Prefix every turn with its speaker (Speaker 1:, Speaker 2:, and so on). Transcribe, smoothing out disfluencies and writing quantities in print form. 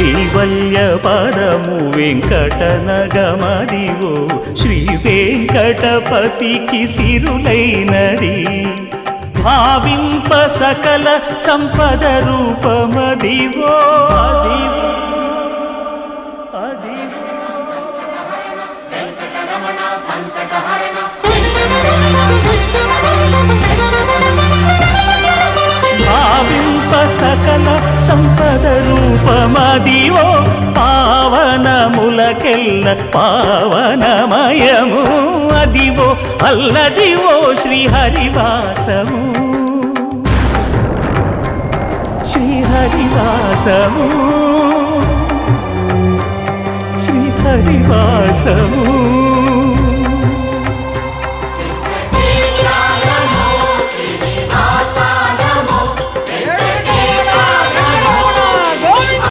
Speaker 1: కైవల్య పదము వెంకటనగమదివో శ్రీ వెంకటపతికి సిరులైనది భావింప సకల సంపద రూపమదివో అదివో భావింప సకల సంపద రూపమదివో పావనములకెల్ల పావనమయము అదివో అల్లదివో శ్రీహరివాసము శ్రీహరివాసము శ్రీహరివాసము